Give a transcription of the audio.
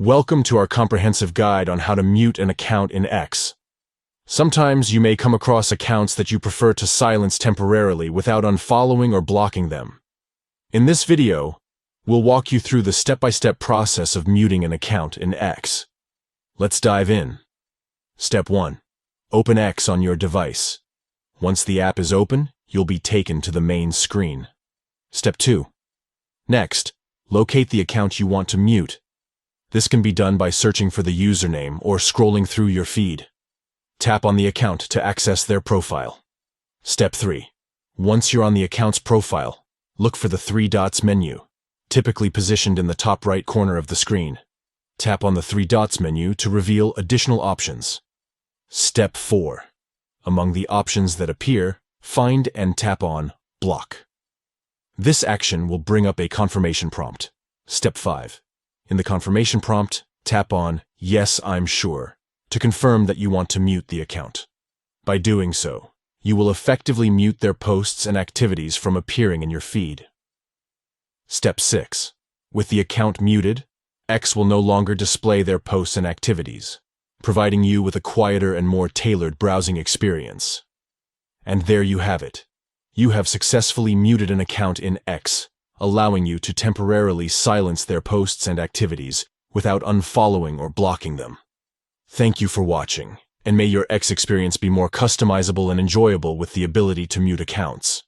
Welcome to our comprehensive guide on how to mute an account in X. Sometimes you may come across accounts that you prefer to silence temporarily without unfollowing or blocking them. In this video, we'll walk you through the step-by-step process of muting an account in X. Let's dive in. Step 1. Open X on your device. Once the app is open, you'll be taken to the main screen. Step 2. Next, locate the account you want to mute. This can be done by searching for the username or scrolling through your feed. Tap on the account to access their profile. Step 3. Once you're on the account's profile, look for the three dots menu, typically positioned in the top right corner of the screen. Tap on the three dots menu to reveal additional options. Step 4. Among the options that appear, find and tap on Block. This action will bring up a confirmation prompt. Step 5. In the confirmation prompt, tap on Yes, I'm sure to confirm that you want to mute the account. By doing so, you will effectively mute their posts and activities from appearing in your feed. Step 6. With the account muted, X will no longer display their posts and activities, providing you with a quieter and more tailored browsing experience. And there you have it. You have successfully muted an account in X, allowing you to temporarily silence their posts and activities without unfollowing or blocking them. Thank you for watching, and may your X experience be more customizable and enjoyable with the ability to mute accounts.